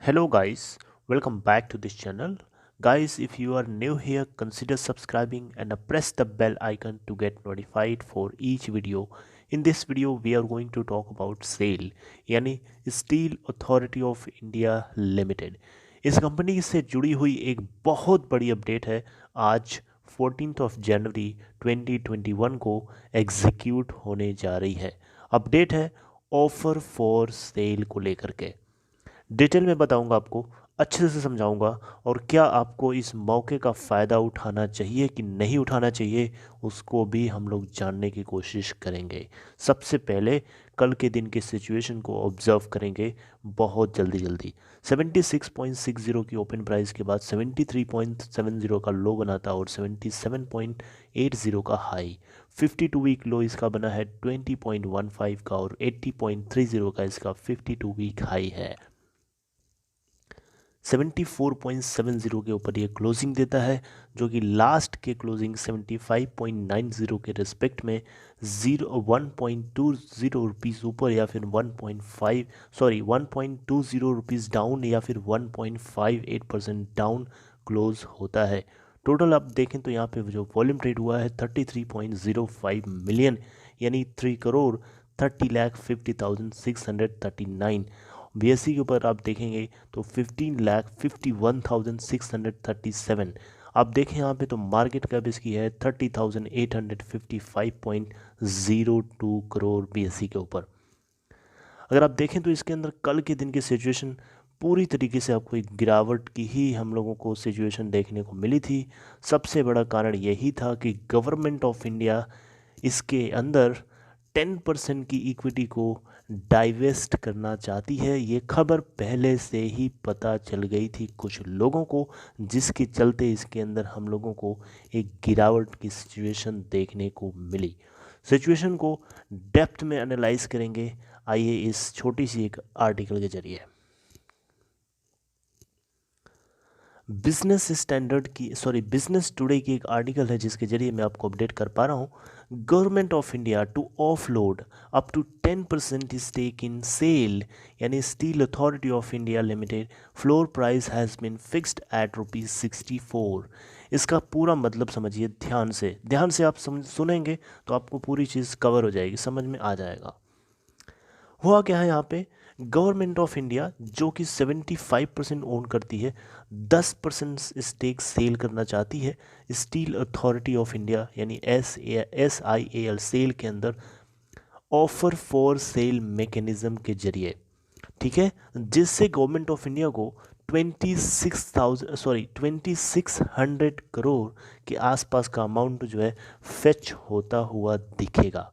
Hello guys, welcome back to this channel. Guys, if you are new here, consider subscribing and press the bell icon to get notified for each video. In this video, we are going to talk about SAIL यानी steel authority of India limited. इस company से जुड़ी हुई एक बहुत बड़ी update है। आज 14th ऑफ जनवरी 2021 को एग्जीक्यूट होने जा रही है। अपडेट है ऑफर फॉर सेल को लेकर के। डिटेल में बताऊंगा, आपको अच्छे से समझाऊंगा और क्या आपको इस मौके का फ़ायदा उठाना चाहिए कि नहीं उठाना चाहिए उसको भी हम लोग जानने की कोशिश करेंगे। सबसे पहले कल के दिन के सिचुएशन को ऑब्जर्व करेंगे बहुत जल्दी 76.60 की ओपन प्राइस के बाद 73.70 का लो बना था और 77.80 का हाई। 52 वीक लो इसका बना है 20.15 का और 80.30 का इसका 52 वीक हाई है। 74.70 के ऊपर ये क्लोजिंग देता है, जो कि लास्ट के क्लोजिंग 75.90 के रिस्पेक्ट में 1.20 रुपीज़ ऊपर या फिर 1.20 रुपीज़ डाउन या फिर 1.58% डाउन क्लोज होता है। टोटल आप देखें तो यहाँ पे जो वॉल्यूम ट्रेड हुआ है 33.05 मिलियन यानी 3,30,50,639। बीएससी के ऊपर आप देखेंगे तो 15,51,637। आप देखें यहाँ पे तो मार्केट कैप इसकी है 30,855.02 करोड़ बीएससी के ऊपर। अगर आप देखें तो इसके अंदर कल के दिन की सिचुएशन पूरी तरीके से आपको एक गिरावट की ही हम लोगों को सिचुएशन देखने को मिली थी। सबसे बड़ा कारण यही था कि गवर्नमेंट ऑफ इंडिया इसके अंदर 10% की इक्विटी को डाइवेस्ट करना चाहती है। ये खबर पहले से ही पता चल गई थी कुछ लोगों को, जिसके चलते इसके अंदर हम लोगों को एक गिरावट की सिचुएशन देखने को मिली। सिचुएशन को डेप्थ में एनालाइज करेंगे, आइए इस छोटी सी एक आर्टिकल के जरिए। बिजनेस टुडे की एक आर्टिकल है जिसके जरिए मैं आपको अपडेट कर पा रहा हूँ। Government of India to offload up to 10% stake in SAIL यानी steel authority of India limited floor price has been fixed at ₹64। इसका पूरा मतलब समझिए, ध्यान से आप सुनेंगे तो आपको पूरी चीज़ कवर हो जाएगी, समझ में आ जाएगा। हुआ क्या है यहाँ पे, गवर्नमेंट ऑफ इंडिया जो कि 75% ओन करती है 10% स्टेक सेल करना चाहती है स्टील अथॉरिटी ऑफ इंडिया यानी SIAL सेल के अंदर ऑफर फॉर सेल मैकेनिज्म के जरिए। ठीक है, जिससे गवर्नमेंट ऑफ इंडिया को 2600 करोड़ के आसपास का अमाउंट जो है फेच होता हुआ दिखेगा।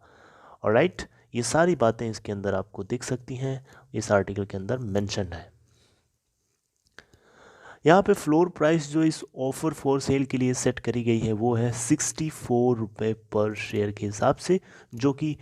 ऑलराइट, ये सारी बातें इसके अंदर आपको दिख सकती हैं, इस आर्टिकल के अंदर मेंशन है। यहाँ पे फ्लोर प्राइस जो इस ऑफर फॉर सेल के लिए सेट करी गई है वो है 64 रुपये पर शेयर के हिसाब से, जो कि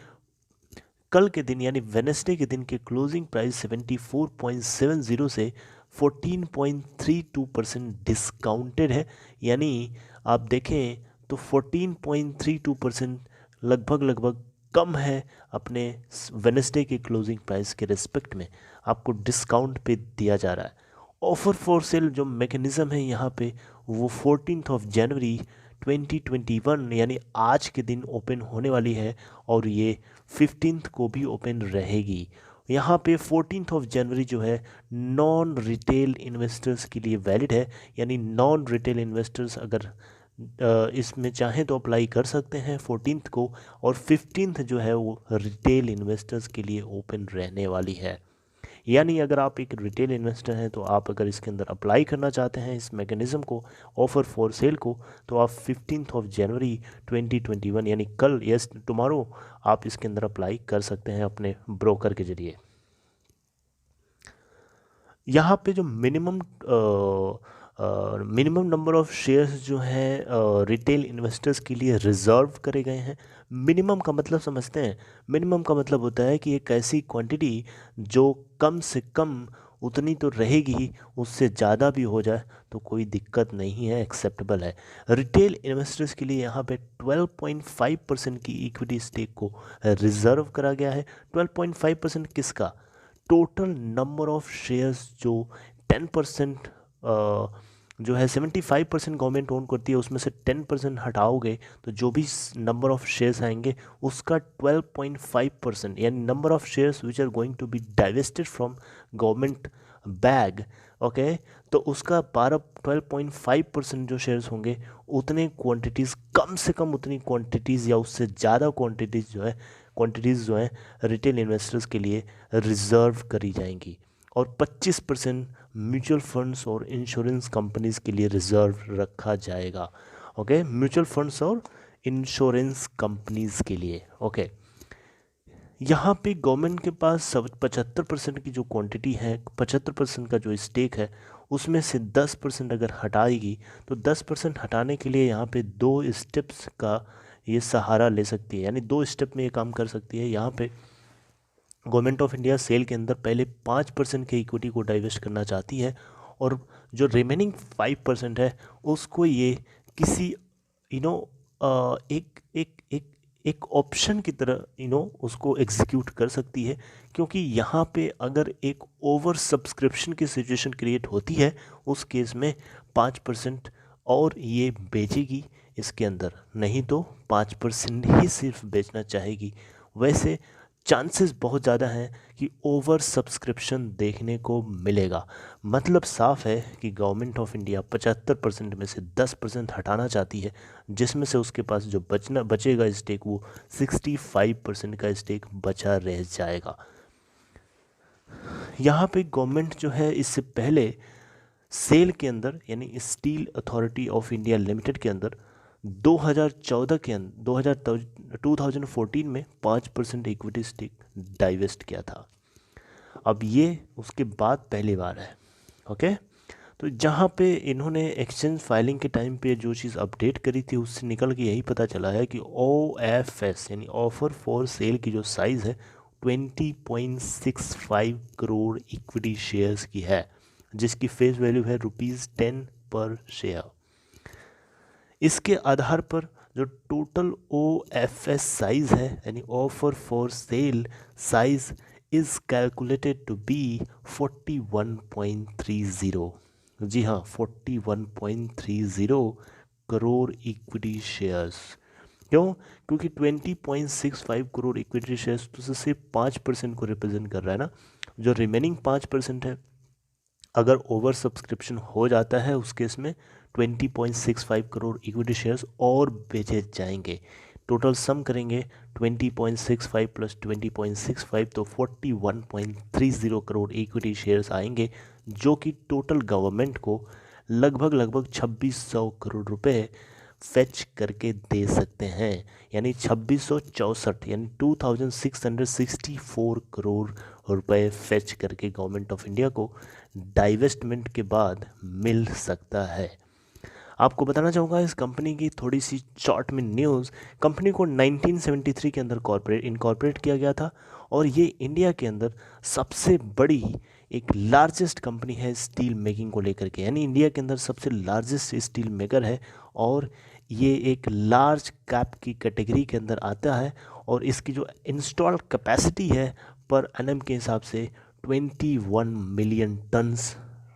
कल के दिन यानी वेडनेसडे के दिन के क्लोजिंग प्राइस 74.70 से 14.32% डिस्काउंटेड है। यानी आप देखें तो 14.32% लगभग कम है अपने वेडनेसडे के क्लोजिंग प्राइस के रिस्पेक्ट में, आपको डिस्काउंट पे दिया जा रहा है। ऑफर फॉर सेल जो मैकेनिज़्म है यहाँ पे वो 14th ऑफ जनवरी 2021 यानी आज के दिन ओपन होने वाली है और ये 15th को भी ओपन रहेगी। यहाँ पे 14th ऑफ जनवरी जो है नॉन रिटेल इन्वेस्टर्स के लिए वैलिड है, यानी नॉन रिटेल इन्वेस्टर्स अगर इसमें चाहें तो अप्लाई कर सकते हैं 14th को, और 15th जो है वो रिटेल इन्वेस्टर्स के लिए ओपन रहने वाली है। यानी अगर आप एक रिटेल इन्वेस्टर हैं तो आप अगर इसके अंदर अप्लाई करना चाहते हैं इस मैकेनिज़्म को, ऑफ़र फॉर सेल को, तो आप 15th ऑफ जनवरी 2021 यानी कल टुमारो आप इसके अंदर अप्लाई कर सकते हैं अपने ब्रोकर के ज़रिए। यहाँ पे जो मिनिमम नंबर ऑफ़ शेयर्स जो हैं रिटेल इन्वेस्टर्स के लिए रिज़र्व करे गए हैं। मिनिमम का मतलब समझते हैं, मिनिमम का मतलब होता है कि एक ऐसी क्वांटिटी जो कम से कम उतनी तो रहेगी, उससे ज़्यादा भी हो जाए तो कोई दिक्कत नहीं है, एक्सेप्टेबल है। रिटेल इन्वेस्टर्स के लिए यहाँ पे 12.5% की इक्विटी स्टेक को रिज़र्व करा गया है। 12.5% किसका? टोटल नंबर ऑफ़ शेयर्स जो 10% जो है 75% गवर्नमेंट ओन करती है, उसमें से 10% हटाओगे तो जो भी नंबर ऑफ शेयर्स आएंगे उसका 12.5% यानी number of shares which are going to be divested from government bag, okay, तो उसका 12.5% जो शेयर्स होंगे उतने क्वांटिटीज़, कम से कम उतनी क्वांटिटीज़ या उससे ज़्यादा क्वांटिटीज़ जो है रिटेल इन्वेस्टर्स के लिए रिजर्व करी जाएंगी, और 25% म्यूचुअल फंड्स और इंश्योरेंस कंपनीज के लिए रिजर्व रखा जाएगा। ओके, म्यूचुअल फंड्स और इंश्योरेंस कंपनीज के लिए। ओके, यहाँ पे गवर्नमेंट के पास 75% की जो क्वांटिटी है, 75% का जो स्टेक है, उसमें से 10% अगर हटाएगी तो 10% हटाने के लिए यहाँ पे 2 स्टेप्स का ये सहारा ले सकती है, यानी 2 स्टेप में ये काम कर सकती है। यहाँ पे गवर्नमेंट ऑफ इंडिया सेल के अंदर पहले 5% के इक्विटी को डाइवेस्ट करना चाहती है, और जो रिमेनिंग 5% है उसको ये किसी एक एक एक एक ऑप्शन की तरह उसको एग्जीक्यूट कर सकती है, क्योंकि यहाँ पे अगर एक ओवर सब्सक्रिप्शन की सिचुएशन क्रिएट होती है उस केस में 5% और ये बेचेगी इसके अंदर, नहीं तो 5% ही सिर्फ बेचना चाहेगी। वैसे चांसेस बहुत ज़्यादा हैं कि ओवर सब्सक्रिप्शन देखने को मिलेगा। मतलब साफ है कि गवर्नमेंट ऑफ इंडिया 75% में से 10% हटाना चाहती है, जिसमें से उसके पास जो बचेगा स्टेक वो 65% का स्टेक बचा रह जाएगा। यहाँ पे गवर्नमेंट जो है इससे पहले सेल के अंदर यानी steel authority of India limited के अंदर 2014 के अंदर 2014 में 5% इक्विटी स्टेक डाइवेस्ट किया था। अब ये उसके बाद पहली बार है। ओके, तो जहाँ पे इन्होंने एक्सचेंज फाइलिंग के टाइम पे जो चीज़ अपडेट करी थी उससे निकल के यही पता चला है कि OFS यानी ऑफर फॉर सेल की जो साइज़ है 20.65 करोड़ इक्विटी शेयर्स की है, जिसकी फेस वैल्यू है ₹10 पर शेयर। इसके आधार पर जो टोटल OFS साइज है यानी offer for sale size is calculated to be 41.30, जी हाँ 41.30 करोड़ इक्विटी शेयर्स। क्यों? क्योंकि 20.65 करोड़ इक्विटी शेयर्स तो सिर्फ 5% को रिप्रेजेंट कर रहा है ना। जो रिमेनिंग 5% है, अगर ओवर सब्सक्रिप्शन हो जाता है उस केस में 20.65 करोड़ इक्विटी शेयर्स और बेचे जाएंगे। टोटल सम करेंगे 20.65 प्लस 20.65 तो 41.30 करोड़ इक्विटी शेयर्स आएंगे, जो कि टोटल गवर्नमेंट को लगभग 2600 करोड़ रुपए फेच करके दे सकते हैं, यानी 2664 यानी 2664 करोड़ रुपए फेच करके गवर्नमेंट ऑफ इंडिया को डाइवेस्टमेंट के बाद मिल सकता है। आपको बताना चाहूँगा इस कंपनी की थोड़ी सी शॉर्ट में न्यूज़। कंपनी को 1973 के अंदर इनकॉर्पोरेट किया गया था, और ये इंडिया के अंदर सबसे बड़ी एक लार्जेस्ट कंपनी है स्टील मेकिंग को लेकर के, यानी इंडिया के अंदर सबसे लार्जेस्ट स्टील मेकर है, और ये एक लार्ज कैप की कैटेगरी के अंदर आता है, और इसकी जो इंस्टॉल्ड कैपेसिटी है पर एनएम के हिसाब से 21 million tons.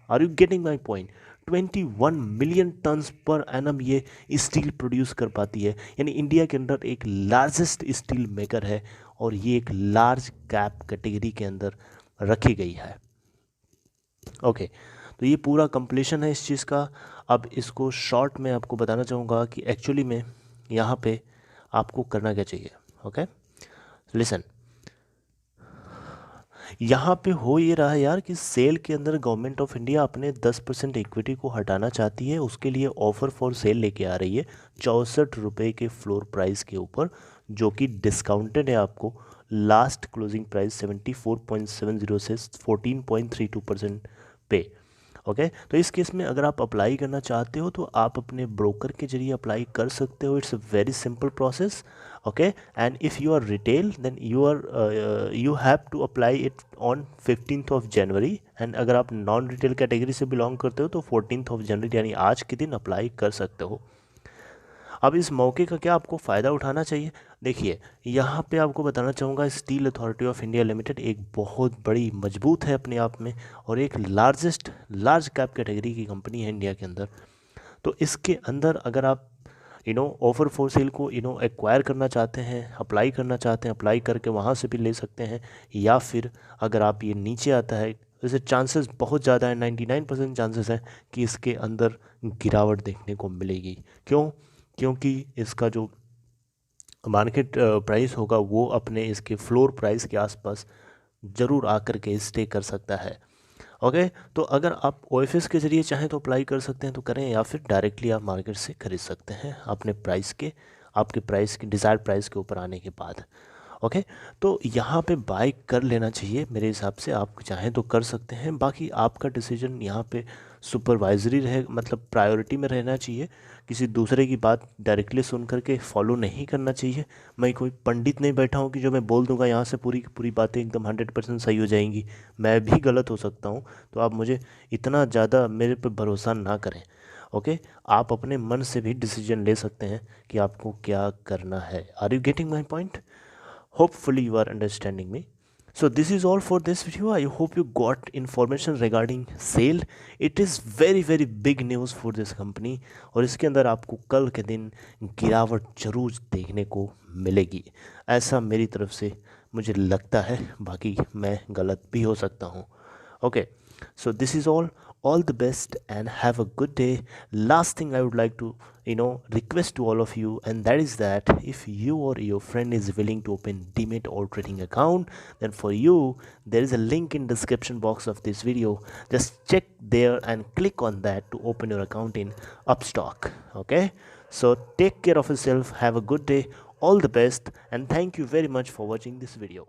Are you getting my point? 21 million tons per annum ये स्टील प्रोड्यूस कर पाती है, यानी इंडिया के अंदर एक लार्जेस्ट स्टील मेकर है, और ये एक लार्ज कैप कैटेगरी के अंदर रखी गई है। ओके, तो ये पूरा कंप्लीशन है इस चीज़ का। अब इसको शॉर्ट में आपको बताना चाहूँगा कि एक्चुअली में यहाँ पे आपको करना क्या चाहिए। ओके, लिसन, यहाँ पे हो ये रहा है यार कि सेल के अंदर गवर्नमेंट ऑफ इंडिया अपने 10% इक्विटी को हटाना चाहती है, उसके लिए ऑफर फॉर सेल लेके आ रही है 64 रुपये के फ्लोर प्राइस के ऊपर, जो कि डिस्काउंटेड है आपको लास्ट क्लोजिंग प्राइस 74.70 से 14.32% पे। ओके, तो इस केस में अगर आप अप्लाई करना चाहते हो तो आप अपने ब्रोकर के जरिए अप्लाई कर सकते हो। It's a very simple process. Okay, and if you are retail then you have to apply it on 15th of January, and अगर आप नॉन रिटेल कैटेगरी से बिलोंग करते हो तो 14th ऑफ जनवरी यानी आज के दिन अप्लाई कर सकते हो। अब इस मौके का क्या आपको फ़ायदा उठाना चाहिए। देखिए यहाँ पे आपको बताना चाहूँगा, steel authority of India limited एक बहुत बड़ी मजबूत है अपने आप में और एक लार्ज कैप कैटेगरी की कंपनी है इंडिया के अंदर। तो इसके अंदर अगर आप ऑफर फॉर सेल को एक्वायर करना चाहते हैं, अप्लाई करना चाहते हैं, अप्लाई करके वहाँ से भी ले सकते हैं। या फिर अगर आप ये नीचे आता है, वैसे चांसेस बहुत ज़्यादा है, 99% चांसेस है कि इसके अंदर गिरावट देखने को मिलेगी। क्यों? क्योंकि इसका जो मार्केट प्राइस होगा वो अपने इसके फ्लोर प्राइस के आसपास ज़रूर आकर के स्टे कर सकता है। ओके, तो अगर आप ओएफएस के ज़रिए चाहें तो अप्लाई कर सकते हैं तो करें, या फिर डायरेक्टली आप मार्केट से खरीद सकते हैं अपने आपके प्राइस के डिज़ायर्ड प्राइस के ऊपर आने के बाद। ओके, तो यहाँ पे बाय कर लेना चाहिए मेरे हिसाब से, आप चाहें तो कर सकते हैं। बाकी आपका डिसीजन यहाँ पे सुपरवाइजरी रहे, मतलब प्रायोरिटी में रहना चाहिए। किसी दूसरे की बात डायरेक्टली सुन करके फॉलो नहीं करना चाहिए। मैं कोई पंडित नहीं बैठा हूँ कि जो मैं बोल दूंगा यहाँ से पूरी की पूरी बातें एकदम 100% सही हो जाएंगी। मैं भी गलत हो सकता हूँ, तो आप मुझे इतना ज़्यादा मेरे पे भरोसा ना करें। ओके, आप अपने मन से भी डिसीजन ले सकते हैं कि आपको क्या करना है। Are you getting my point? Hopefully you are understanding me. So this is all for this video. I hope you got information regarding sale. It is very big news for this company और इसके अंदर आपको कल के दिन गिरावट जरूर देखने को मिलेगी, ऐसा मेरी तरफ से मुझे लगता है। बाकी मैं गलत भी हो सकता हूँ। Okay, so this is all the best and have a good day. Last thing I would like to request to all of you, and that is that if you or your friend is willing to open Demat or trading account, then for you there is a link in description box of this video. Just check there and click on that to open your account in Upstock. Okay, so take care of yourself, have a good day, all the best, and thank you very much for watching this video.